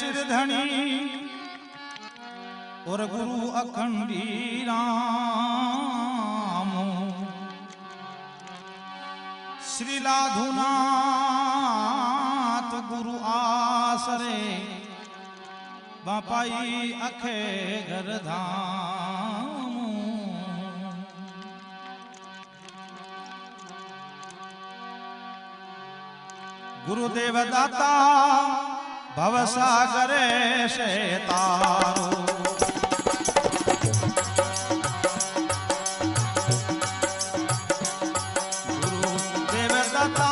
सिरधणी और गुरु अखंडी राम श्री लाधुनाथ गुरु आसरे बापाई अखे घर धाम गुरुदेव दाता भवसागरे से तारो गुरुदेव दाता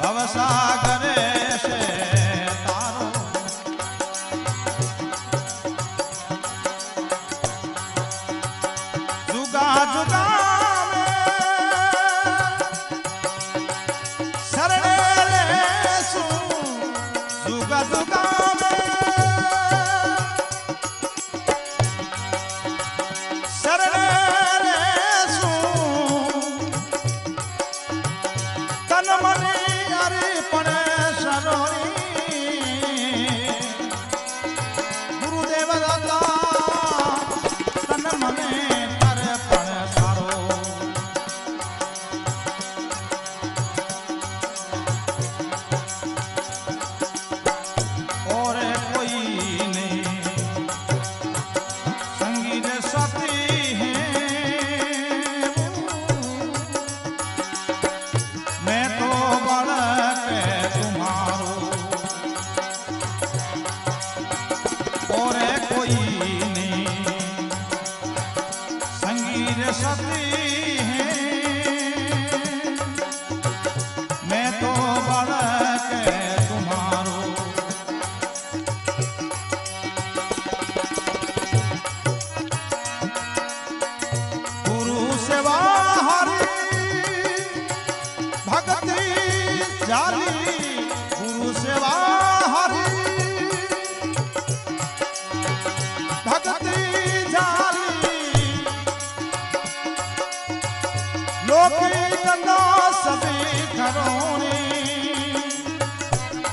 भवसागरे से तारो जुगा जुगा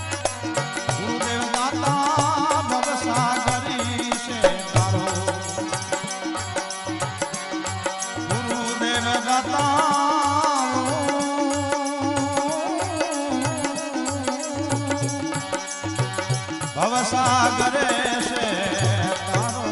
गुरुदेव दाता भवसागरी से तारो गुरुदेव दाता भवसागरे से तारो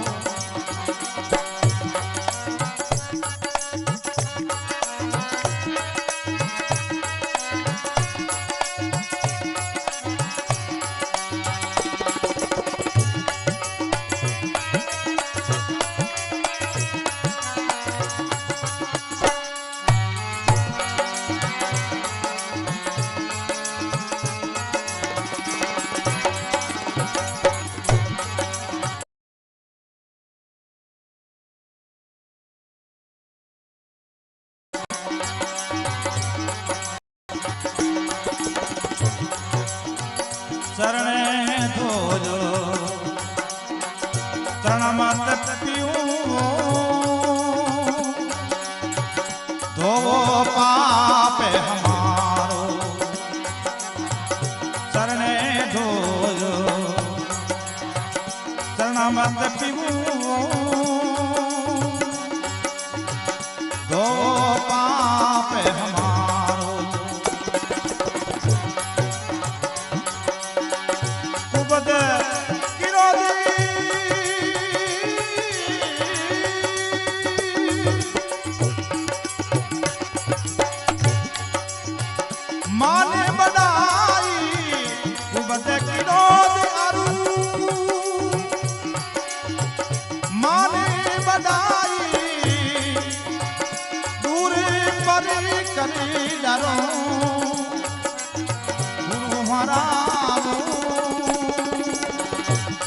चरणे धोजो चरण मत पियूं धोवो पाप हमारो चरणे धोजो चरण मत पियूं धोवो पाप हमारो माने बनाई कुबद किरोद अरु माने बनाई दूर परी करी डरो गुरु हरामो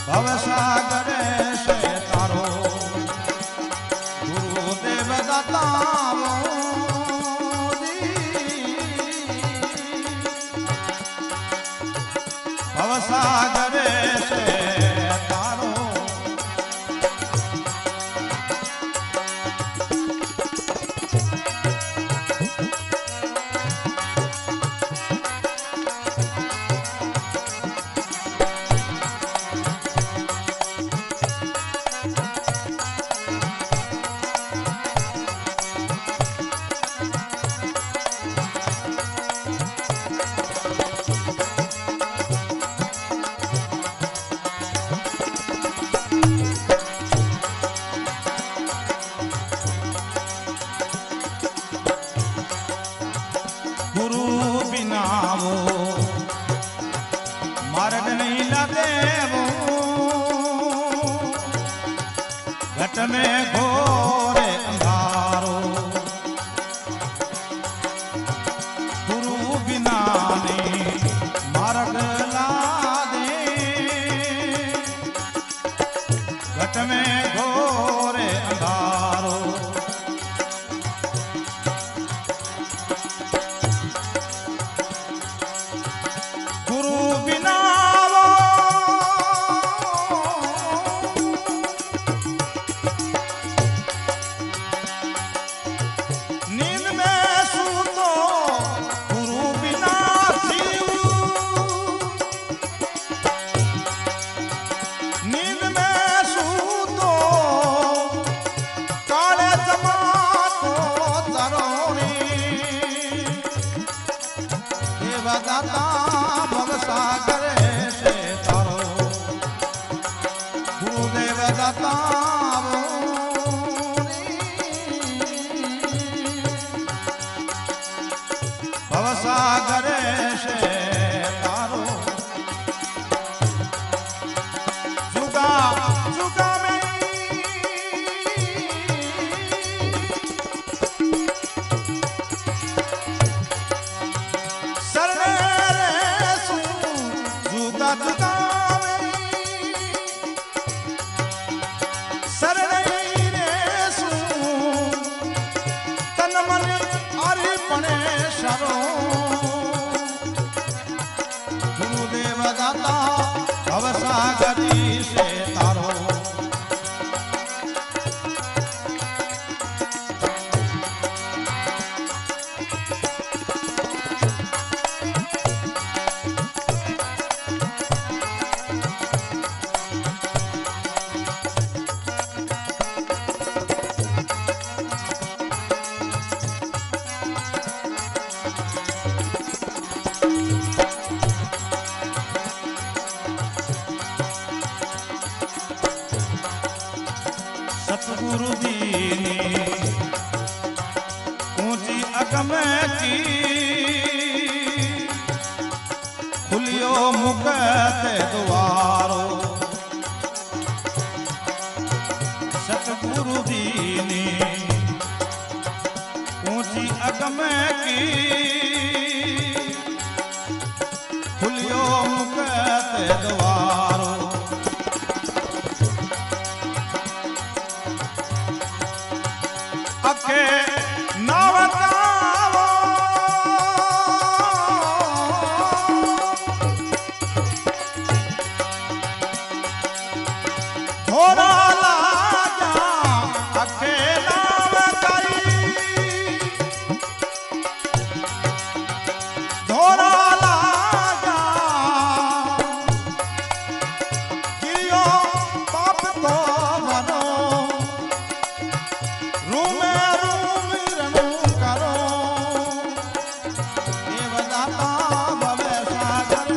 भवसागरे से तारो गुरुदेव दाता भवसागरे से तारो बिनावो मार्ग नहीं लदेवो घट में घोरे अंधारो गुरु बिना ने मार्ग ला दे घट में घोरे अंधारो गुरु बिना नींद में सूतो गुरु बिना जीव नींद में सूतो काले जमातो तरोणी देवदाता भवसागर से तारो गुरुदेव दाता भवसागर से तारो जुगा जुगा में सरने रे सू जुगा जुगा में सरने रे सू तन मन आरी पणे शरो गुरुदेव दाता भवसागरी से तारो सतगुरु दीनी ऊंची अगम की खुलियो मुकत द्वारो सतगुरु दीनी ऊंची अगम की खुलियो मुकत द्वारो अखे नवतावो थोड़ा लाजा अखे नवताई थोड़ा लाजा कियो पाप तो बनो रूम रणु करो देवदाता भवसागर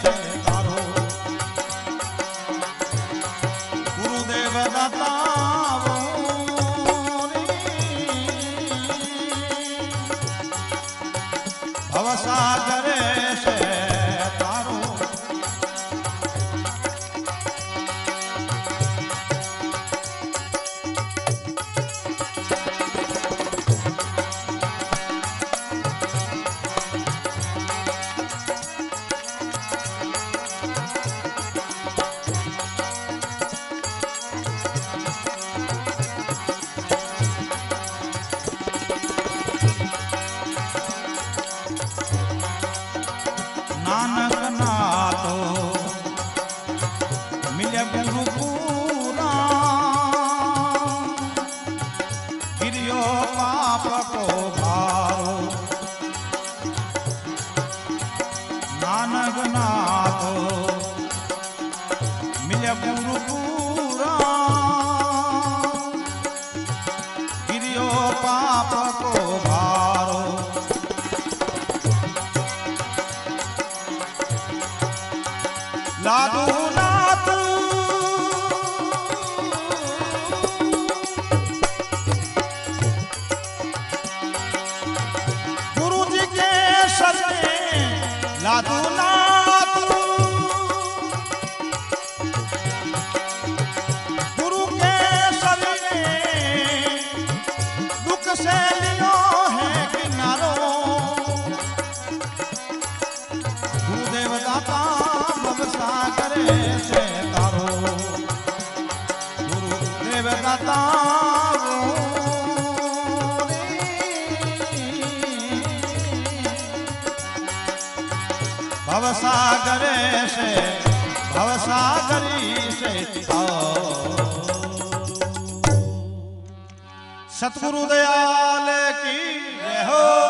से तारो गुरुदेव दाता भवसागर से तारो नानक नातो मिले गुरु पूरा गिरियो पाप को भारो नानक नातो मिले गुरु पूरा गिरियो पाप को भारो लादू नाथ गुरु जी के शरण भवसागरे से भवसागरी से सतगुरु दयाल की जय हो।